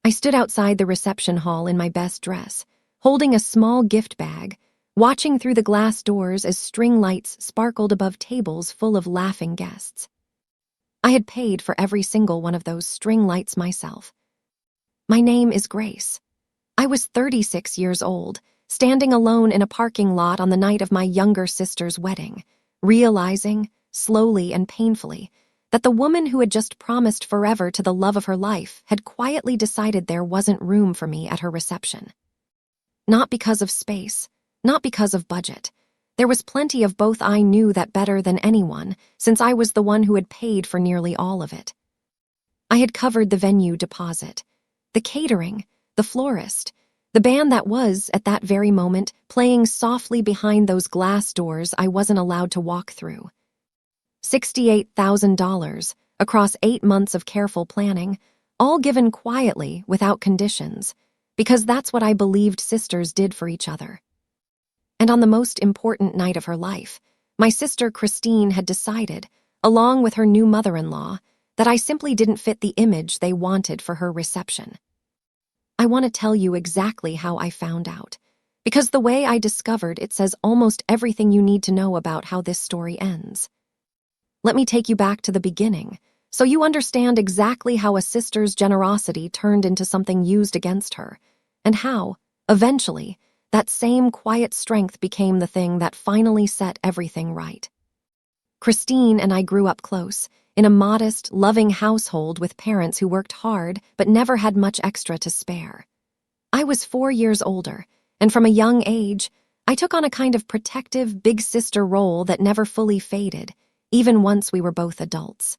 I stood outside the reception hall in my best dress, holding a small gift bag, watching through the glass doors as string lights sparkled above tables full of laughing guests. I had paid for every single one of those string lights myself. My name is Grace. I was 36 years old, standing alone in a parking lot on the night of my younger sister's wedding, realizing, slowly and painfully, that the woman who had just promised forever to the love of her life had quietly decided there wasn't room for me at her reception. Not because of space, not because of budget. There was plenty of both. I knew that better than anyone, since I was the one who had paid for nearly all of it. I had covered the venue deposit, the catering, the florist, the band that was, at that very moment, playing softly behind those glass doors I wasn't allowed to walk through. $68,000 across 8 months of careful planning, all given quietly without conditions, because that's what I believed sisters did for each other. And on the most important night of her life, my sister Christine had decided, along with her new mother-in-law, that I simply didn't fit the image they wanted for her reception. I want to tell you exactly how I found out, because the way I discovered it says almost everything you need to know about how this story ends. Let me take you back to the beginning, so you understand exactly how a sister's generosity turned into something used against her, and how, eventually, that same quiet strength became the thing that finally set everything right. Christine and I grew up close, in a modest, loving household with parents who worked hard but never had much extra to spare. I was 4 years older, and from a young age, I took on a kind of protective big sister role that never fully faded, even once we were both adults.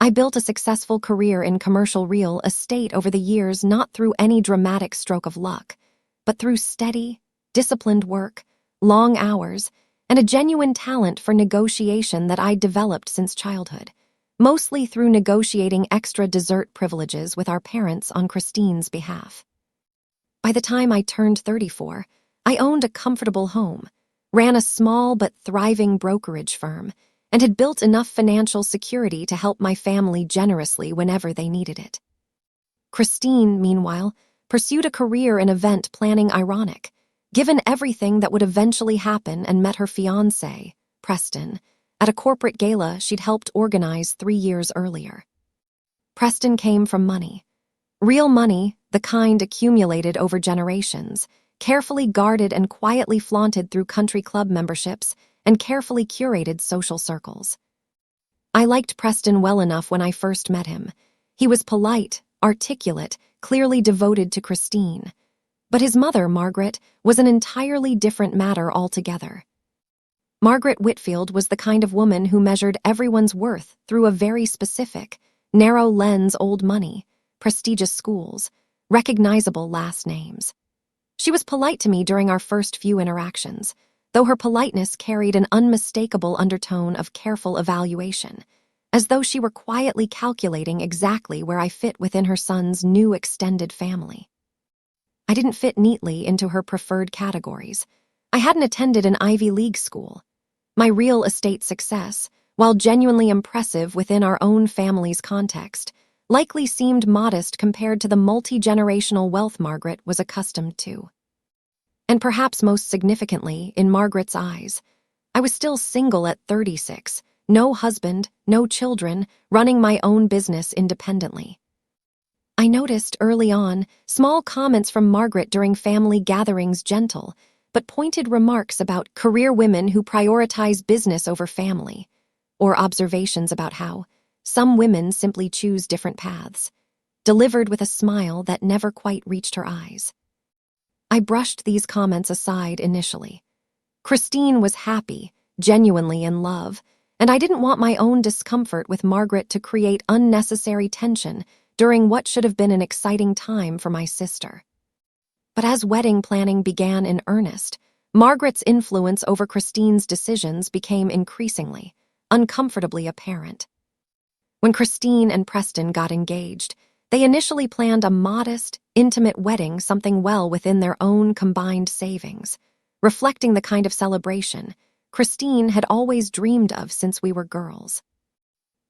I built a successful career in commercial real estate over the years, not through any dramatic stroke of luck, but through steady, disciplined work, long hours, and a genuine talent for negotiation that I'd developed since childhood, mostly through negotiating extra dessert privileges with our parents on Christine's behalf. By the time I turned 34, I owned a comfortable home, ran a small but thriving brokerage firm, and had built enough financial security to help my family generously whenever they needed it. Christine, meanwhile, pursued a career in event planning. Ironic, given everything that would eventually happen, and met her fiancé, Preston, at a corporate gala she'd helped organize 3 years earlier. Preston came from money. Real money, the kind accumulated over generations, carefully guarded and quietly flaunted through country club memberships and carefully curated social circles. I liked Preston well enough when I first met him. He was polite, articulate, clearly devoted to Christine. But his mother, Margaret, was an entirely different matter altogether. Margaret Whitfield was the kind of woman who measured everyone's worth through a very specific, narrow lens: old money, prestigious schools, recognizable last names. She was polite to me during our first few interactions, though her politeness carried an unmistakable undertone of careful evaluation, as though she were quietly calculating exactly where I fit within her son's new extended family. I didn't fit neatly into her preferred categories. I hadn't attended an Ivy League school. My real estate success, while genuinely impressive within our own family's context, likely seemed modest compared to the multi-generational wealth Margaret was accustomed to. And perhaps most significantly, in Margaret's eyes, I was still single at 36, no husband, no children, running my own business independently. I noticed early on small comments from Margaret during family gatherings, gentle but pointed remarks about career women who prioritize business over family, or observations about how some women simply choose different paths, delivered with a smile that never quite reached her eyes. I brushed these comments aside initially. Christine was happy, genuinely in love, and I didn't want my own discomfort with Margaret to create unnecessary tension during what should have been an exciting time for my sister. But as wedding planning began in earnest, Margaret's influence over Christine's decisions became increasingly, uncomfortably apparent. When Christine and Preston got engaged, they initially planned a modest, intimate wedding, something well within their own combined savings, reflecting the kind of celebration Christine had always dreamed of since we were girls.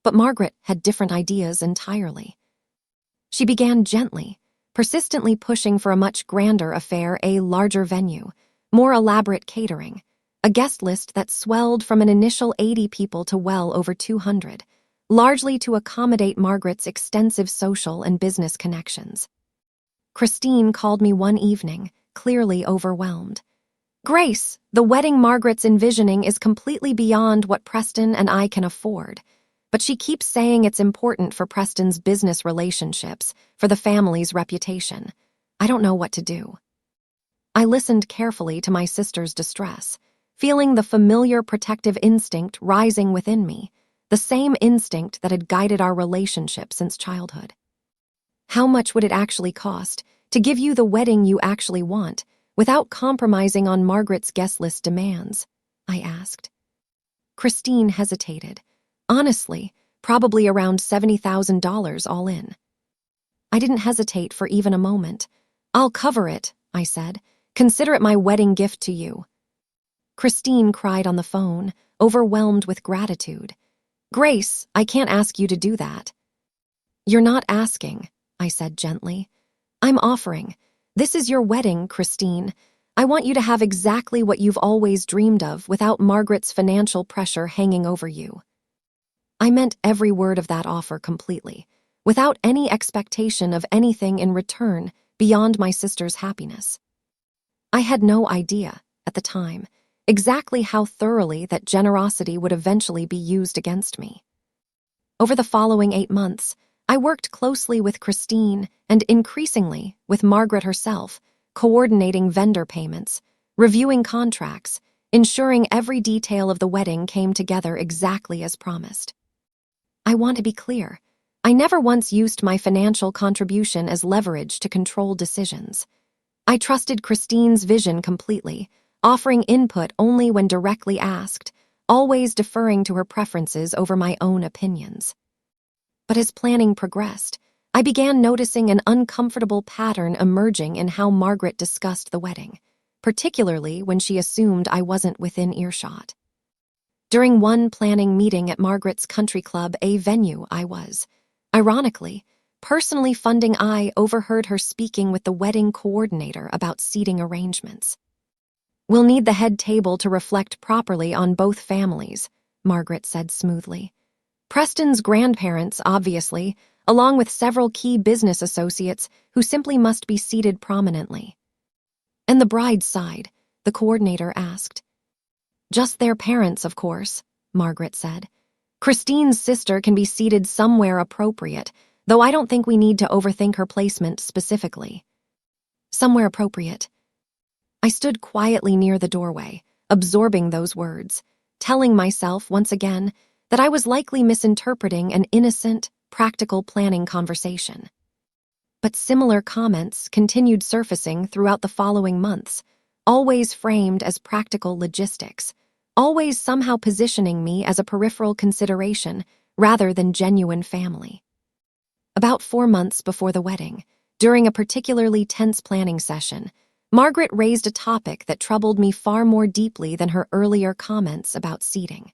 But Margaret had different ideas entirely. She began gently, persistently pushing for a much grander affair, a larger venue, more elaborate catering, a guest list that swelled from an initial 80 people to well over 200, largely to accommodate Margaret's extensive social and business connections. Christine called me one evening, clearly overwhelmed. "Grace, the wedding Margaret's envisioning is completely beyond what Preston and I can afford. But she keeps saying it's important for Preston's business relationships, for the family's reputation. I don't know what to do." I listened carefully to my sister's distress, feeling the familiar protective instinct rising within me, the same instinct that had guided our relationship since childhood. "How much would it actually cost to give you the wedding you actually want, without compromising on Margaret's guest list demands?" I asked. Christine hesitated. "Honestly, probably around $70,000 all in." I didn't hesitate for even a moment. "I'll cover it," I said. "Consider it my wedding gift to you." Christine cried on the phone, overwhelmed with gratitude. "Grace, I can't ask you to do that." "You're not asking," I said gently. "I'm offering. This is your wedding, Christine. I want you to have exactly what you've always dreamed of without Margaret's financial pressure hanging over you." I meant every word of that offer completely, without any expectation of anything in return beyond my sister's happiness. I had no idea, at the time, exactly how thoroughly that generosity would eventually be used against me. Over the following 8 months, I worked closely with Christine and increasingly with Margaret herself, coordinating vendor payments, reviewing contracts, ensuring every detail of the wedding came together exactly as promised. I want to be clear. I never once used my financial contribution as leverage to control decisions. I trusted Christine's vision completely, offering input only when directly asked, always deferring to her preferences over my own opinions. But as planning progressed, I began noticing an uncomfortable pattern emerging in how Margaret discussed the wedding, particularly when she assumed I wasn't within earshot. During one planning meeting at Margaret's country club, a venue I was, ironically, personally funding, I overheard her speaking with the wedding coordinator about seating arrangements. "We'll need the head table to reflect properly on both families," Margaret said smoothly. "Preston's grandparents, obviously, along with several key business associates who simply must be seated prominently." "And the bride's side?" the coordinator asked. "Just their parents, of course," Margaret said. "Christine's sister can be seated somewhere appropriate, though I don't think we need to overthink her placement specifically." "Somewhere appropriate." I stood quietly near the doorway, absorbing those words, telling myself once again that I was likely misinterpreting an innocent, practical planning conversation. But similar comments continued surfacing throughout the following months, always framed as practical logistics, always somehow positioning me as a peripheral consideration rather than genuine family. About 4 months before the wedding, during a particularly tense planning session, Margaret raised a topic that troubled me far more deeply than her earlier comments about seating.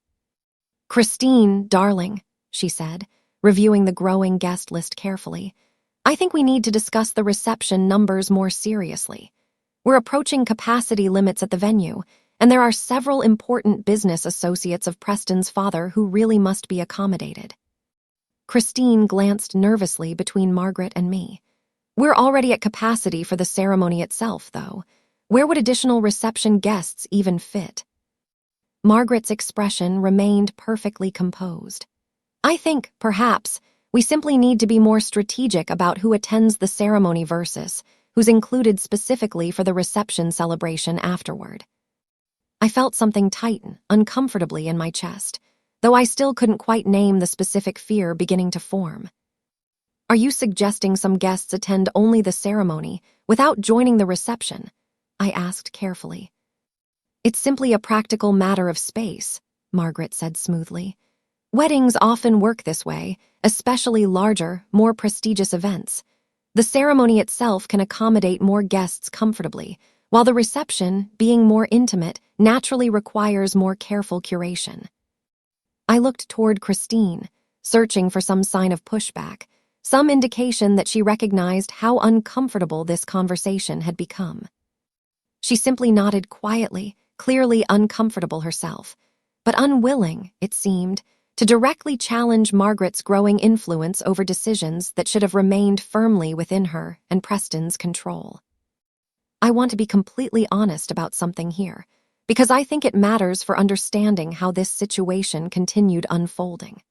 "Christine, darling," she said, reviewing the growing guest list carefully, "I think we need to discuss the reception numbers more seriously. We're approaching capacity limits at the venue, and there are several important business associates of Preston's father who really must be accommodated." Christine glanced nervously between Margaret and me. "We're already at capacity for the ceremony itself, though. Where would additional reception guests even fit?" Margaret's expression remained perfectly composed. "I think, perhaps, we simply need to be more strategic about who attends the ceremony versus who's included specifically for the reception celebration afterward." I felt something tighten uncomfortably in my chest, though I still couldn't quite name the specific fear beginning to form. "Are you suggesting some guests attend only the ceremony without joining the reception?" I asked carefully. "It's simply a practical matter of space," Margaret said smoothly. "Weddings often work this way, especially larger, more prestigious events. The ceremony itself can accommodate more guests comfortably, while the reception, being more intimate, naturally requires more careful curation." I looked toward Christine, searching for some sign of pushback, some indication that she recognized how uncomfortable this conversation had become. She simply nodded quietly, clearly uncomfortable herself, but unwilling, it seemed, to directly challenge Margaret's growing influence over decisions that should have remained firmly within her and Preston's control. I want to be completely honest about something here, because I think it matters for understanding how this situation continued unfolding.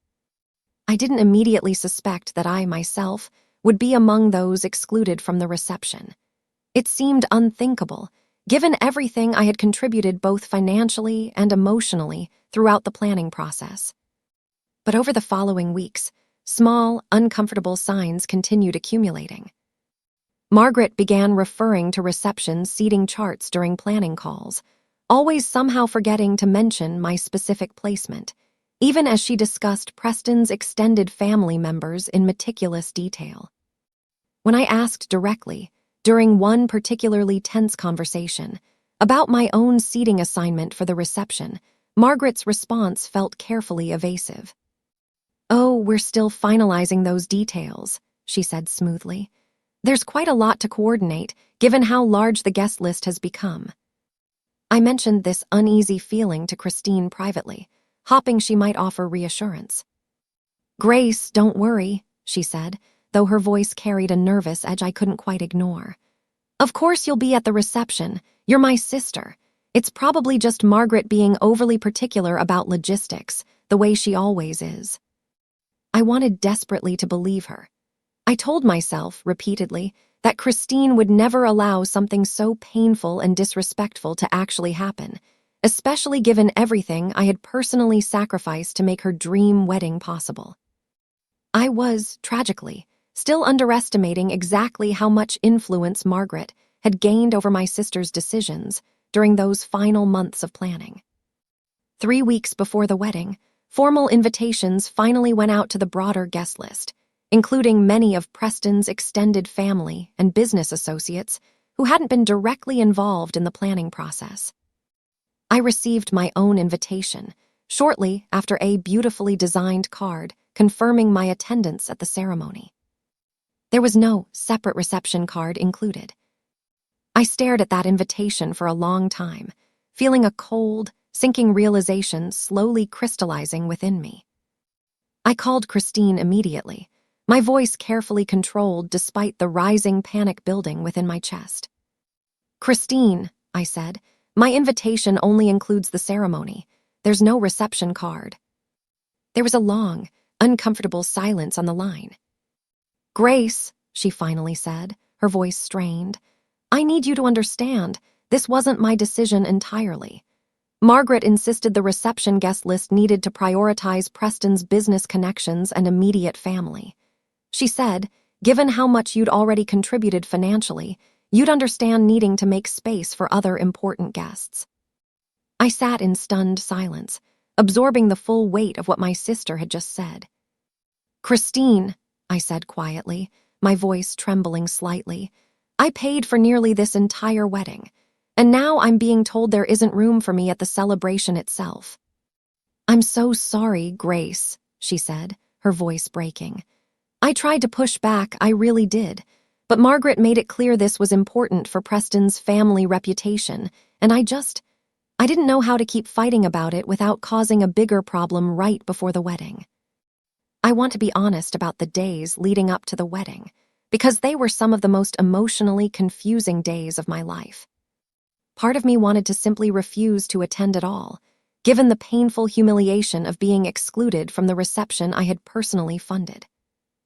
I didn't immediately suspect that I, myself, would be among those excluded from the reception. It seemed unthinkable, given everything I had contributed both financially and emotionally throughout the planning process. But over the following weeks, small, uncomfortable signs continued accumulating. Margaret began referring to reception's seating charts during planning calls, always somehow forgetting to mention my specific placement, even as she discussed Preston's extended family members in meticulous detail. When I asked directly, during one particularly tense conversation, about my own seating assignment for the reception, Margaret's response felt carefully evasive. "Oh, we're still finalizing those details," she said smoothly. "There's quite a lot to coordinate, given how large the guest list has become." I mentioned this uneasy feeling to Christine privately, hoping she might offer reassurance. "Grace, don't worry," she said, though her voice carried a nervous edge I couldn't quite ignore. "Of course you'll be at the reception. You're my sister. It's probably just Margaret being overly particular about logistics, the way she always is." I wanted desperately to believe her. I told myself, repeatedly, that Christine would never allow something so painful and disrespectful to actually happen, especially given everything I had personally sacrificed to make her dream wedding possible. I was, tragically, still underestimating exactly how much influence Margaret had gained over my sister's decisions during those final months of planning. 3 weeks before the wedding, formal invitations finally went out to the broader guest list, including many of Preston's extended family and business associates who hadn't been directly involved in the planning process. I received my own invitation shortly after a beautifully designed card confirming my attendance at the ceremony. There was no separate reception card included. I stared at that invitation for a long time, feeling a cold, sinking realization slowly crystallizing within me. I called Christine immediately, my voice carefully controlled despite the rising panic building within my chest. "Christine," I said, "my invitation only includes the ceremony. There's no reception card." There was a long, uncomfortable silence on the line. "Grace," she finally said, her voice strained, "I need you to understand, this wasn't my decision entirely. Margaret insisted the reception guest list needed to prioritize Preston's business connections and immediate family. She said, given how much you'd already contributed financially, you'd understand needing to make space for other important guests." I sat in stunned silence, absorbing the full weight of what my sister had just said. "Christine," I said quietly, my voice trembling slightly, "I paid for nearly this entire wedding, and now I'm being told there isn't room for me at the celebration itself." "I'm so sorry, Grace," she said, her voice breaking. "I tried to push back, I really did, but Margaret made it clear this was important for Preston's family reputation, and I didn't know how to keep fighting about it without causing a bigger problem right before the wedding." I want to be honest about the days leading up to the wedding, because they were some of the most emotionally confusing days of my life. Part of me wanted to simply refuse to attend at all, given the painful humiliation of being excluded from the reception I had personally funded.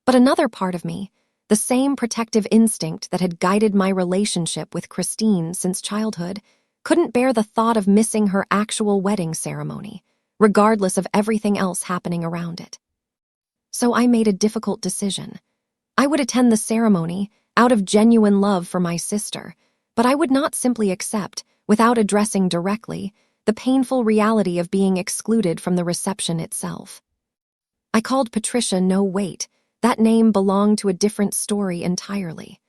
But another part of me, the same protective instinct that had guided my relationship with Christine since childhood, couldn't bear the thought of missing her actual wedding ceremony, regardless of everything else happening around it. So I made a difficult decision. I would attend the ceremony out of genuine love for my sister, but I would not simply accept, without addressing directly, the painful reality of being excluded from the reception itself. I called Patricia No Wait. That name belonged to a different story entirely.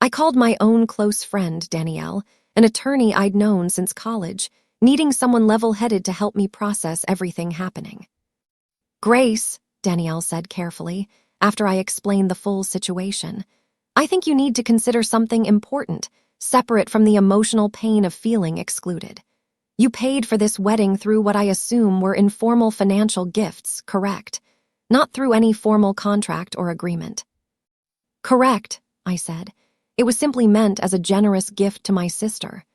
I called my own close friend, Danielle, an attorney I'd known since college, needing someone level-headed to help me process everything happening. "Grace," Danielle said carefully, after I explained the full situation. "I think you need to consider something important, separate from the emotional pain of feeling excluded. You paid for this wedding through what I assume were informal financial gifts, correct? Not through any formal contract or agreement." "Correct," I said. "It was simply meant as a generous gift to my sister."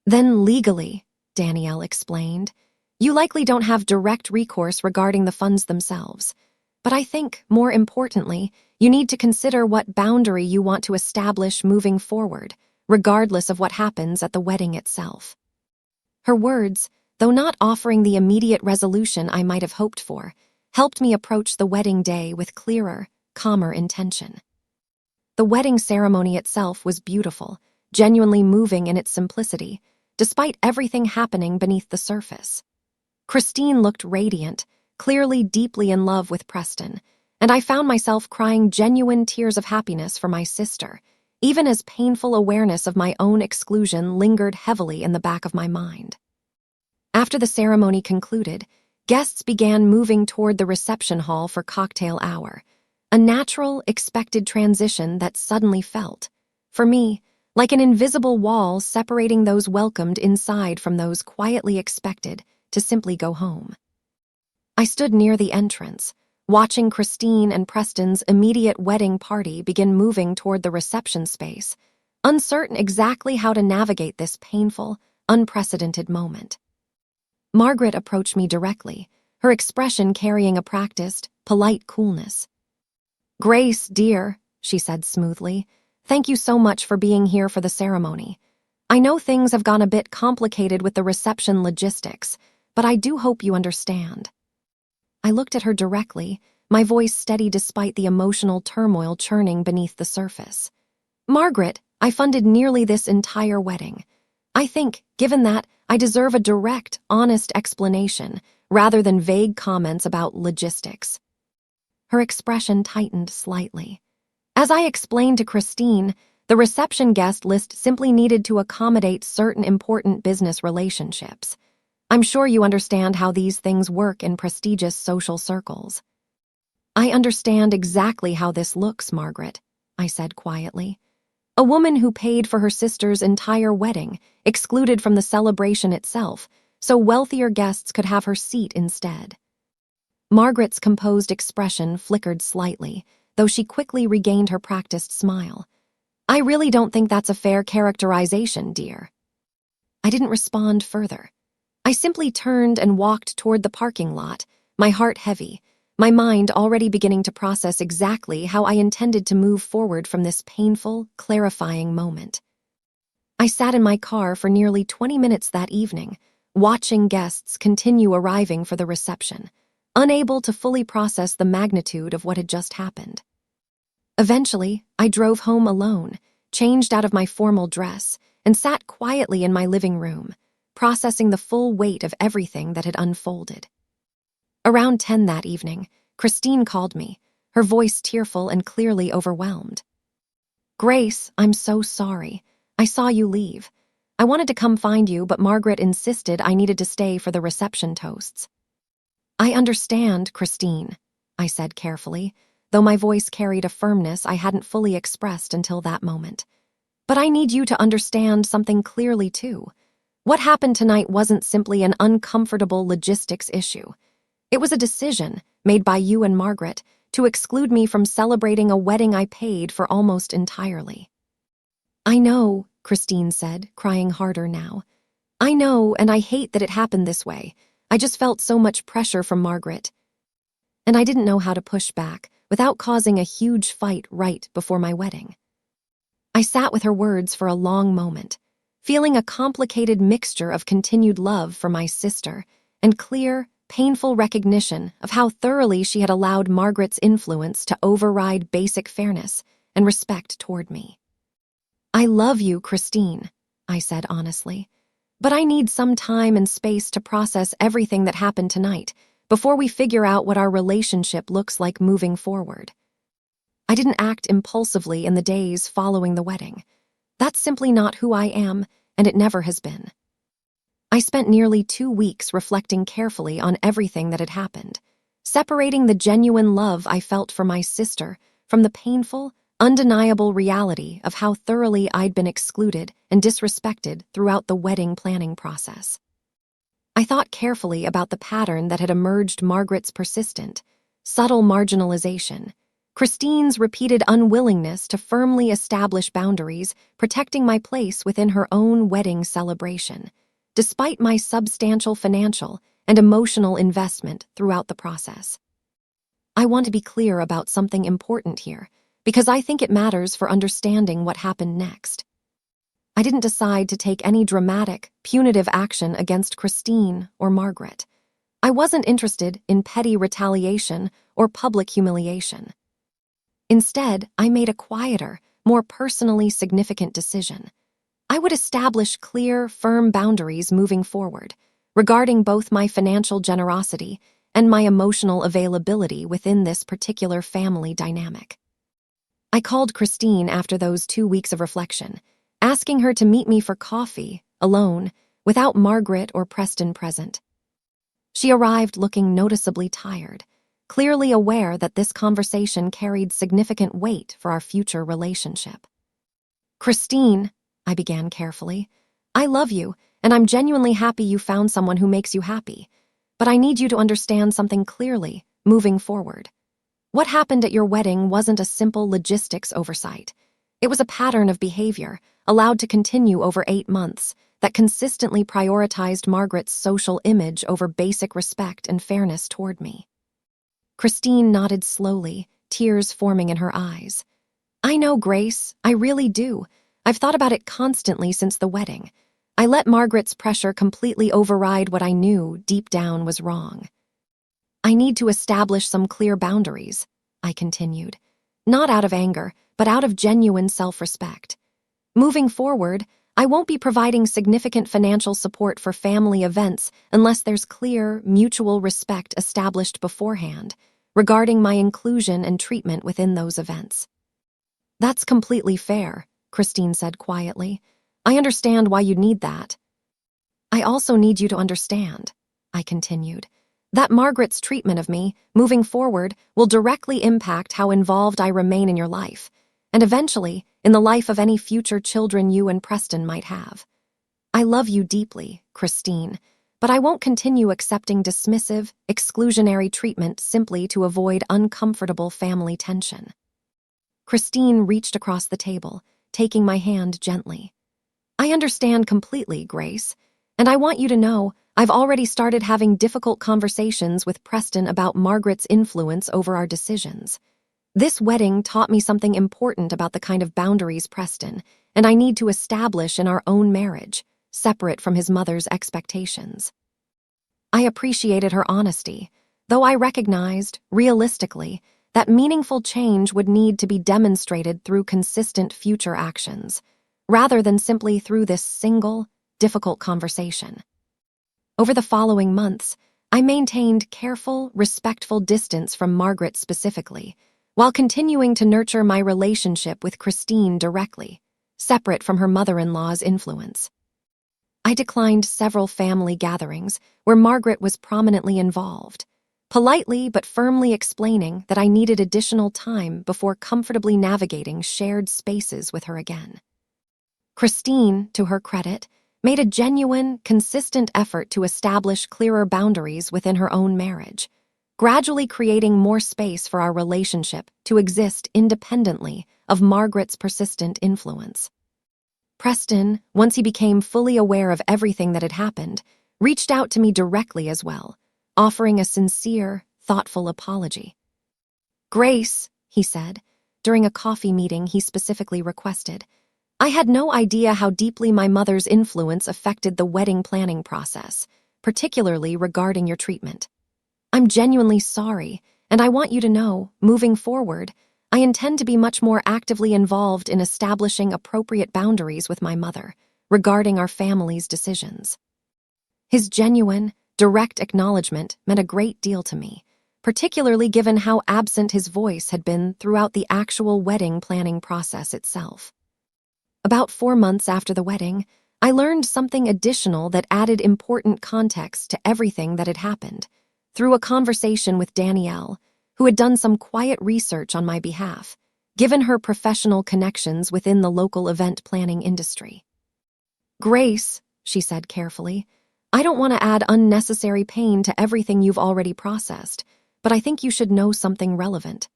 "Then legally," Danielle explained, "you likely don't have direct recourse regarding the funds themselves. But I think, more importantly, you need to consider what boundary you want to establish moving forward, regardless of what happens at the wedding itself." Her words, though not offering the immediate resolution I might have hoped for, helped me approach the wedding day with clearer, calmer intention. The wedding ceremony itself was beautiful, genuinely moving in its simplicity, despite everything happening beneath the surface. Christine looked radiant, clearly deeply in love with Preston, and I found myself crying genuine tears of happiness for my sister, even as painful awareness of my own exclusion lingered heavily in the back of my mind. After the ceremony concluded, guests began moving toward the reception hall for cocktail hour, a natural, expected transition that suddenly felt, for me, like an invisible wall separating those welcomed inside from those quietly expected to simply go home. I stood near the entrance, watching Christine and Preston's immediate wedding party begin moving toward the reception space, uncertain exactly how to navigate this painful, unprecedented moment. Margaret approached me directly, her expression carrying a practiced, polite coolness. "Grace, dear," she said smoothly, "thank you so much for being here for the ceremony. I know things have gone a bit complicated with the reception logistics, but I do hope you understand." I looked at her directly, my voice steady despite the emotional turmoil churning beneath the surface. "Margaret, I funded nearly this entire wedding. I think, given that, I deserve a direct, honest explanation, rather than vague comments about logistics." Her expression tightened slightly. "As I explained to Christine, the reception guest list simply needed to accommodate certain important business relationships. I'm sure you understand how these things work in prestigious social circles." "I understand exactly how this looks, Margaret," I said quietly. "A woman who paid for her sister's entire wedding, excluded from the celebration itself, so wealthier guests could have her seat instead." Margaret's composed expression flickered slightly, though she quickly regained her practiced smile. "I really don't think that's a fair characterization, dear." I didn't respond further. I simply turned and walked toward the parking lot, my heart heavy, my mind already beginning to process exactly how I intended to move forward from this painful, clarifying moment. I sat in my car for nearly 20 minutes that evening, watching guests continue arriving for the reception, unable to fully process the magnitude of what had just happened. Eventually, I drove home alone, changed out of my formal dress, and sat quietly in my living room, processing the full weight of everything that had unfolded. Around 10 that evening, Christine called me, her voice tearful and clearly overwhelmed. "Grace, I'm so sorry. I saw you leave. I wanted to come find you, but Margaret insisted I needed to stay for the reception toasts." "I understand, Christine," I said carefully, though my voice carried a firmness I hadn't fully expressed until that moment. "But I need you to understand something clearly, too. What happened tonight wasn't simply an uncomfortable logistics issue. It was a decision, made by you and Margaret, to exclude me from celebrating a wedding I paid for almost entirely." "I know," Christine said, crying harder now. "I know, and I hate that it happened this way. I just felt so much pressure from Margaret. And I didn't know how to push back, without causing a huge fight right before my wedding." I sat with her words for a long moment, feeling a complicated mixture of continued love for my sister and clear, painful recognition of how thoroughly she had allowed Margaret's influence to override basic fairness and respect toward me. "I love you, Christine," I said honestly, "but I need some time and space to process everything that happened tonight before we figure out what our relationship looks like moving forward." I didn't act impulsively in the days following the wedding. That's simply not who I am, and it never has been. I spent nearly 2 weeks reflecting carefully on everything that had happened, separating the genuine love I felt for my sister from the painful, undeniable reality of how thoroughly I'd been excluded and disrespected throughout the wedding planning process. I thought carefully about the pattern that had emerged: Margaret's persistent, subtle marginalization, Christine's repeated unwillingness to firmly establish boundaries, protecting my place within her own wedding celebration, despite my substantial financial and emotional investment throughout the process. I want to be clear about something important here, because I think it matters for understanding what happened next. I didn't decide to take any dramatic, punitive action against Christine or Margaret. I wasn't interested in petty retaliation or public humiliation. Instead, I made a quieter, more personally significant decision. I would establish clear, firm boundaries moving forward, regarding both my financial generosity and my emotional availability within this particular family dynamic. I called Christine after those 2 weeks of reflection, asking her to meet me for coffee, alone, without Margaret or Preston present. She arrived looking noticeably tired, clearly aware that this conversation carried significant weight for our future relationship. "Christine," I began carefully, "I love you, and I'm genuinely happy you found someone who makes you happy. But I need you to understand something clearly, moving forward. What happened at your wedding wasn't a simple logistics oversight. It was a pattern of behavior, allowed to continue over 8 months, that consistently prioritized Margaret's social image over basic respect and fairness toward me." Christine nodded slowly, tears forming in her eyes. "I know, Grace, I really do. I've thought about it constantly since the wedding. I let Margaret's pressure completely override what I knew deep down was wrong. I need to establish some clear boundaries," I continued, "not out of anger, but out of genuine self-respect. Moving forward, I won't be providing significant financial support for family events unless there's clear, mutual respect established beforehand regarding my inclusion and treatment within those events." "That's completely fair," Christine said quietly. "I understand why you need that. I also need you to understand," I continued, "that Margaret's treatment of me, moving forward, will directly impact how involved I remain in your life, and eventually, in the life of any future children you and Preston might have. I love you deeply, Christine, but I won't continue accepting dismissive, exclusionary treatment simply to avoid uncomfortable family tension." Christine reached across the table, taking my hand gently. "I understand completely, Grace, and I want you to know I've already started having difficult conversations with Preston about Margaret's influence over our decisions. This wedding taught me something important about the kind of boundaries Preston and I need to establish in our own marriage, separate from his mother's expectations." I appreciated her honesty, though I recognized, realistically, that meaningful change would need to be demonstrated through consistent future actions, rather than simply through this single, difficult conversation. Over the following months, I maintained careful, respectful distance from Margaret specifically, while continuing to nurture my relationship with Christine directly, separate from her mother-in-law's influence. I declined several family gatherings where Margaret was prominently involved, politely but firmly explaining that I needed additional time before comfortably navigating shared spaces with her again. Christine, to her credit, made a genuine, consistent effort to establish clearer boundaries within her own marriage, gradually creating more space for our relationship to exist independently of Margaret's persistent influence. Preston, once he became fully aware of everything that had happened, reached out to me directly as well, offering a sincere, thoughtful apology. "Grace," he said, during a coffee meeting he specifically requested, "I had no idea how deeply my mother's influence affected the wedding planning process, particularly regarding your treatment. I'm genuinely sorry, and I want you to know, moving forward, I intend to be much more actively involved in establishing appropriate boundaries with my mother regarding our family's decisions." His genuine, direct acknowledgement meant a great deal to me, particularly given how absent his voice had been throughout the actual wedding planning process itself. About 4 months after the wedding, I learned something additional that added important context to everything that had happened. through a conversation with Danielle, who had done some quiet research on my behalf, given her professional connections within the local event planning industry. "Grace," she said carefully, "I don't want to add unnecessary pain to everything you've already processed, but I think you should know something relevant."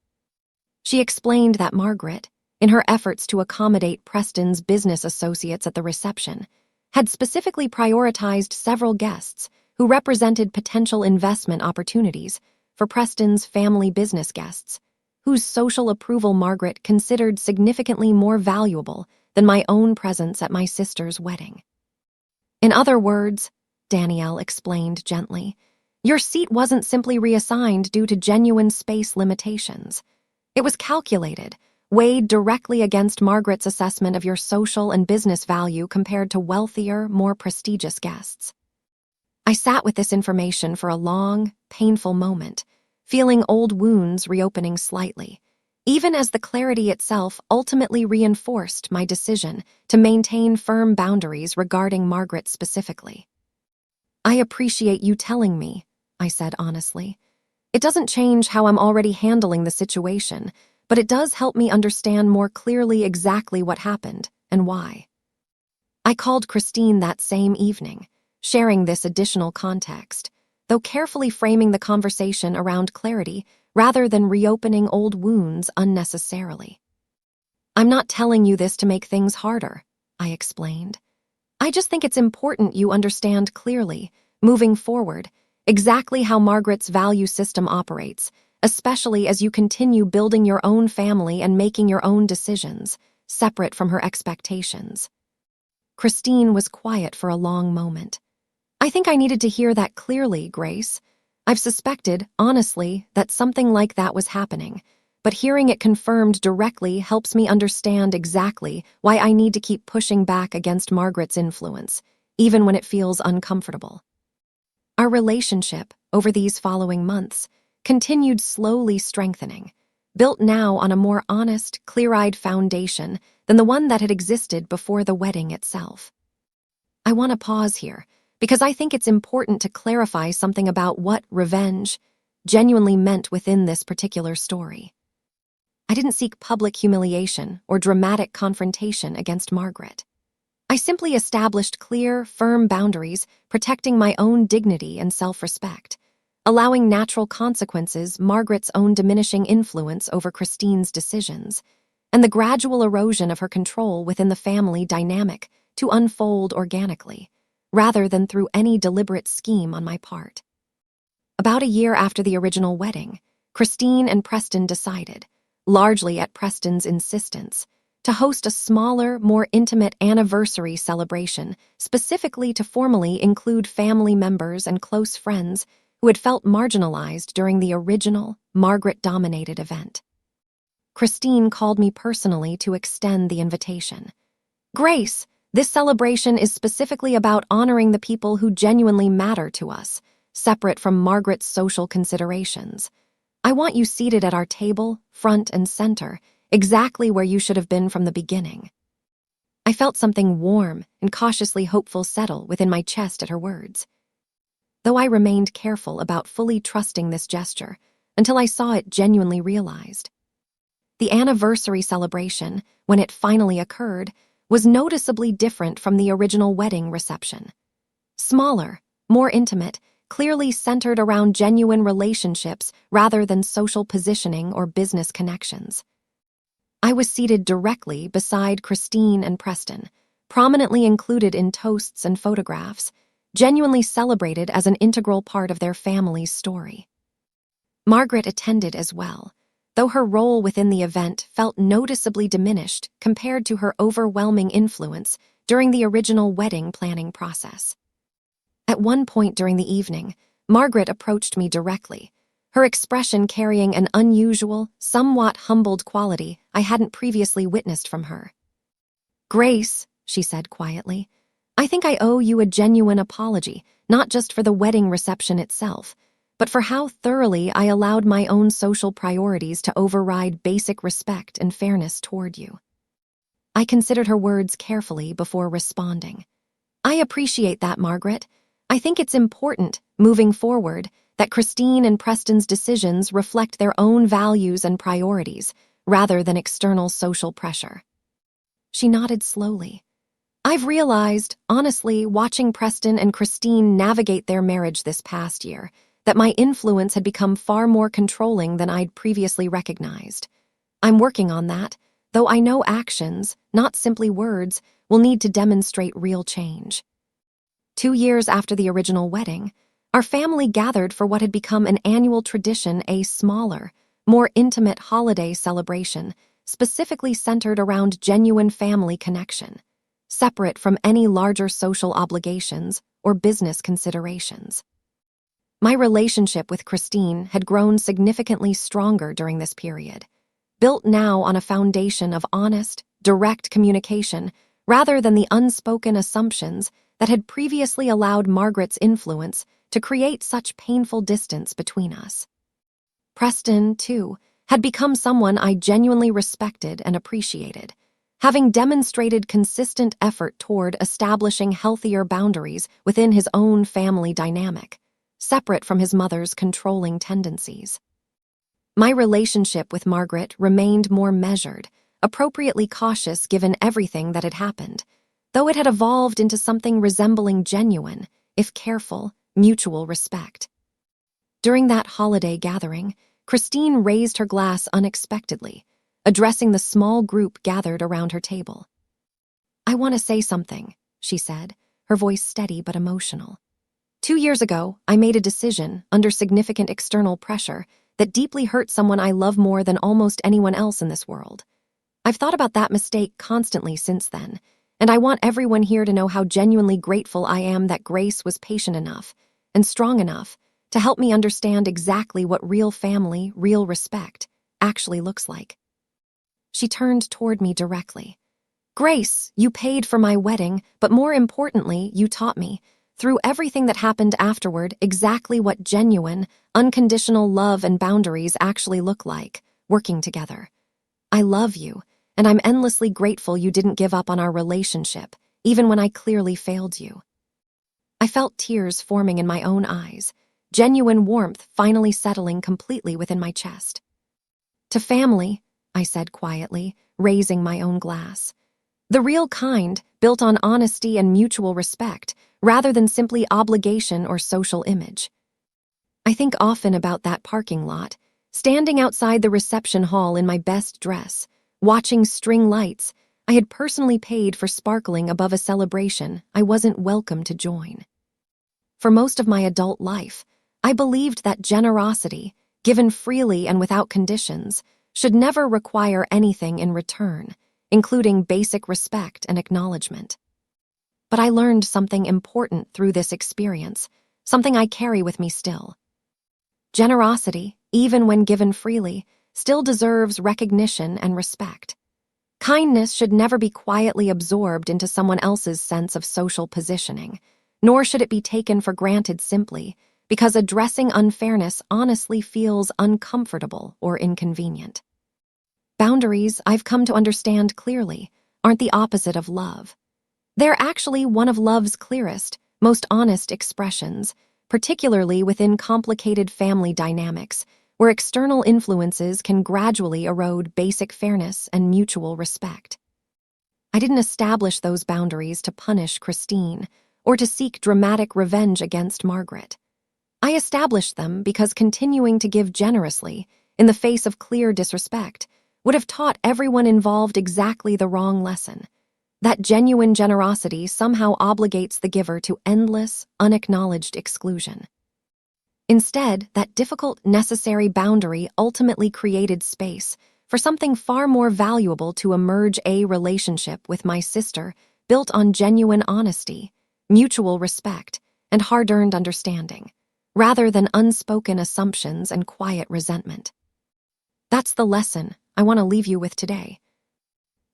She explained that Margaret, in her efforts to accommodate Preston's business associates at the reception, had specifically prioritized several guests who represented potential investment opportunities for Preston's family business guests, whose social approval Margaret considered significantly more valuable than my own presence at my sister's wedding. "In other words," Danielle explained gently, "your seat wasn't simply reassigned due to genuine space limitations. It was calculated, weighed directly against Margaret's assessment of your social and business value compared to wealthier, more prestigious guests." I sat with this information for a long, painful moment, feeling old wounds reopening slightly, even as the clarity itself ultimately reinforced my decision to maintain firm boundaries regarding Margaret specifically. "I appreciate you telling me," I said honestly. "It doesn't change how I'm already handling the situation, but it does help me understand more clearly exactly what happened and why." I called Christine that same evening, sharing this additional context, though carefully framing the conversation around clarity rather than reopening old wounds unnecessarily. "I'm not telling you this to make things harder," I explained. "I just think it's important you understand clearly, moving forward, exactly how Margaret's value system operates, especially as you continue building your own family and making your own decisions, separate from her expectations." Christine was quiet for a long moment. "I think I needed to hear that clearly, Grace. I've suspected, honestly, that something like that was happening, but hearing it confirmed directly helps me understand exactly why I need to keep pushing back against Margaret's influence, even when it feels uncomfortable." Our relationship, over these following months, continued slowly strengthening, built now on a more honest, clear-eyed foundation than the one that had existed before the wedding itself. I want to pause here, because I think it's important to clarify something about what revenge genuinely meant within this particular story. I didn't seek public humiliation or dramatic confrontation against Margaret. I simply established clear, firm boundaries, protecting my own dignity and self-respect, allowing natural consequences, Margaret's own diminishing influence over Christine's decisions, and the gradual erosion of her control within the family dynamic to unfold organically, rather than through any deliberate scheme on my part. About a year after the original wedding, Christine and Preston decided, largely at Preston's insistence, to host a smaller, more intimate anniversary celebration specifically to formally include family members and close friends who had felt marginalized during the original, Margaret-dominated event. Christine called me personally to extend the invitation. "Grace, this celebration is specifically about honoring the people who genuinely matter to us, separate from Margaret's social considerations. I want you seated at our table, front and center, exactly where you should have been from the beginning." I felt something warm and cautiously hopeful settle within my chest at her words, though I remained careful about fully trusting this gesture until I saw it genuinely realized. The anniversary celebration, when it finally occurred, was noticeably different from the original wedding reception. Smaller, more intimate, clearly centered around genuine relationships rather than social positioning or business connections. I was seated directly beside Christine and Preston, prominently included in toasts and photographs, genuinely celebrated as an integral part of their family's story. Margaret attended as well, though her role within the event felt noticeably diminished compared to her overwhelming influence during the original wedding planning process. At one point during the evening, Margaret approached me directly, her expression carrying an unusual, somewhat humbled quality I hadn't previously witnessed from her. "Grace," she said quietly, "I think I owe you a genuine apology, not just for the wedding reception itself, but for how thoroughly I allowed my own social priorities to override basic respect and fairness toward you." I considered her words carefully before responding. "I appreciate that, Margaret. I think it's important, moving forward, that Christine and Preston's decisions reflect their own values and priorities rather than external social pressure. She nodded slowly. I've realized, honestly, watching Preston and Christine navigate their marriage this past year, that my influence had become far more controlling than I'd previously recognized. I'm working on that, though I know actions, not simply words, will need to demonstrate real change. 2 years after the original wedding, our family gathered for what had become an annual tradition, a smaller, more intimate holiday celebration, specifically centered around genuine family connection, separate from any larger social obligations or business considerations. My relationship with Christine had grown significantly stronger during this period, built now on a foundation of honest, direct communication rather than the unspoken assumptions that had previously allowed Margaret's influence to create such painful distance between us. Preston, too, had become someone I genuinely respected and appreciated, having demonstrated consistent effort toward establishing healthier boundaries within his own family dynamic, separate from his mother's controlling tendencies. My relationship with Margaret remained more measured, appropriately cautious given everything that had happened, though it had evolved into something resembling genuine, if careful, mutual respect. During that holiday gathering, Christine raised her glass unexpectedly, addressing the small group gathered around her table. I want to say something, she said, her voice steady but emotional. 2 years ago, I made a decision, under significant external pressure, that deeply hurt someone I love more than almost anyone else in this world. I've thought about that mistake constantly since then, and I want everyone here to know how genuinely grateful I am that Grace was patient enough and strong enough to help me understand exactly what real family, real respect, actually looks like. She turned toward me directly. Grace, you paid for my wedding, but more importantly, you taught me, through everything that happened afterward, exactly what genuine, unconditional love and boundaries actually look like, working together. I love you, and I'm endlessly grateful you didn't give up on our relationship, even when I clearly failed you. I felt tears forming in my own eyes, genuine warmth finally settling completely within my chest. To family, I said quietly, raising my own glass. The real kind, built on honesty and mutual respect, rather than simply obligation or social image. I think often about that parking lot, standing outside the reception hall in my best dress, watching string lights I had personally paid for sparkling above a celebration I wasn't welcome to join. For most of my adult life, I believed that generosity, given freely and without conditions, should never require anything in return, including basic respect and acknowledgement. But I learned something important through this experience, something I carry with me still. Generosity, even when given freely, still deserves recognition and respect. Kindness should never be quietly absorbed into someone else's sense of social positioning, nor should it be taken for granted simply because addressing unfairness honestly feels uncomfortable or inconvenient. Boundaries, I've come to understand clearly, aren't the opposite of love. They're actually one of love's clearest, most honest expressions, particularly within complicated family dynamics, where external influences can gradually erode basic fairness and mutual respect. I didn't establish those boundaries to punish Christine or to seek dramatic revenge against Margaret. I established them because continuing to give generously, in the face of clear disrespect, would have taught everyone involved exactly the wrong lesson. That genuine generosity somehow obligates the giver to endless, unacknowledged exclusion. Instead, that difficult, necessary boundary ultimately created space for something far more valuable to emerge: a relationship with my sister built on genuine honesty, mutual respect, and hard-earned understanding, rather than unspoken assumptions and quiet resentment. That's the lesson I want to leave you with today.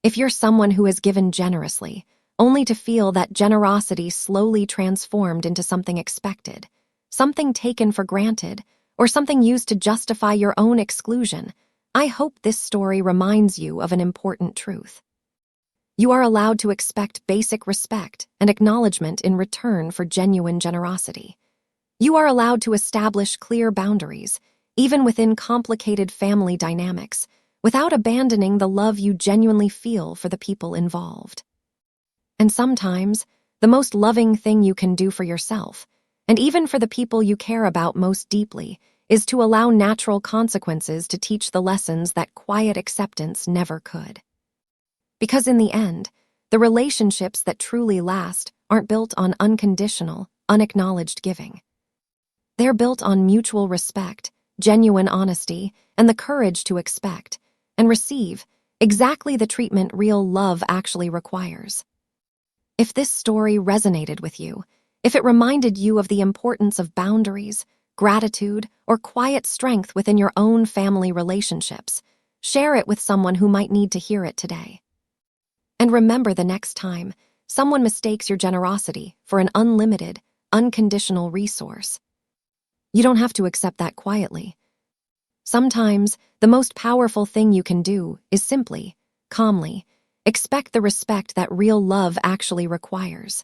If you're someone who has given generously, only to feel that generosity slowly transformed into something expected, something taken for granted, or something used to justify your own exclusion, I hope this story reminds you of an important truth. You are allowed to expect basic respect and acknowledgement in return for genuine generosity. You are allowed to establish clear boundaries, even within complicated family dynamics, without abandoning the love you genuinely feel for the people involved. And sometimes, the most loving thing you can do for yourself, and even for the people you care about most deeply, is to allow natural consequences to teach the lessons that quiet acceptance never could. Because in the end, the relationships that truly last aren't built on unconditional, unacknowledged giving. They're built on mutual respect, genuine honesty, and the courage to expect and receive exactly the treatment real love actually requires. If this story resonated with you, if it reminded you of the importance of boundaries, gratitude, or quiet strength within your own family relationships, share it with someone who might need to hear it today. And remember, the next time someone mistakes your generosity for an unlimited, unconditional resource, you don't have to accept that quietly. Sometimes, the most powerful thing you can do is simply, calmly, expect the respect that real love actually requires.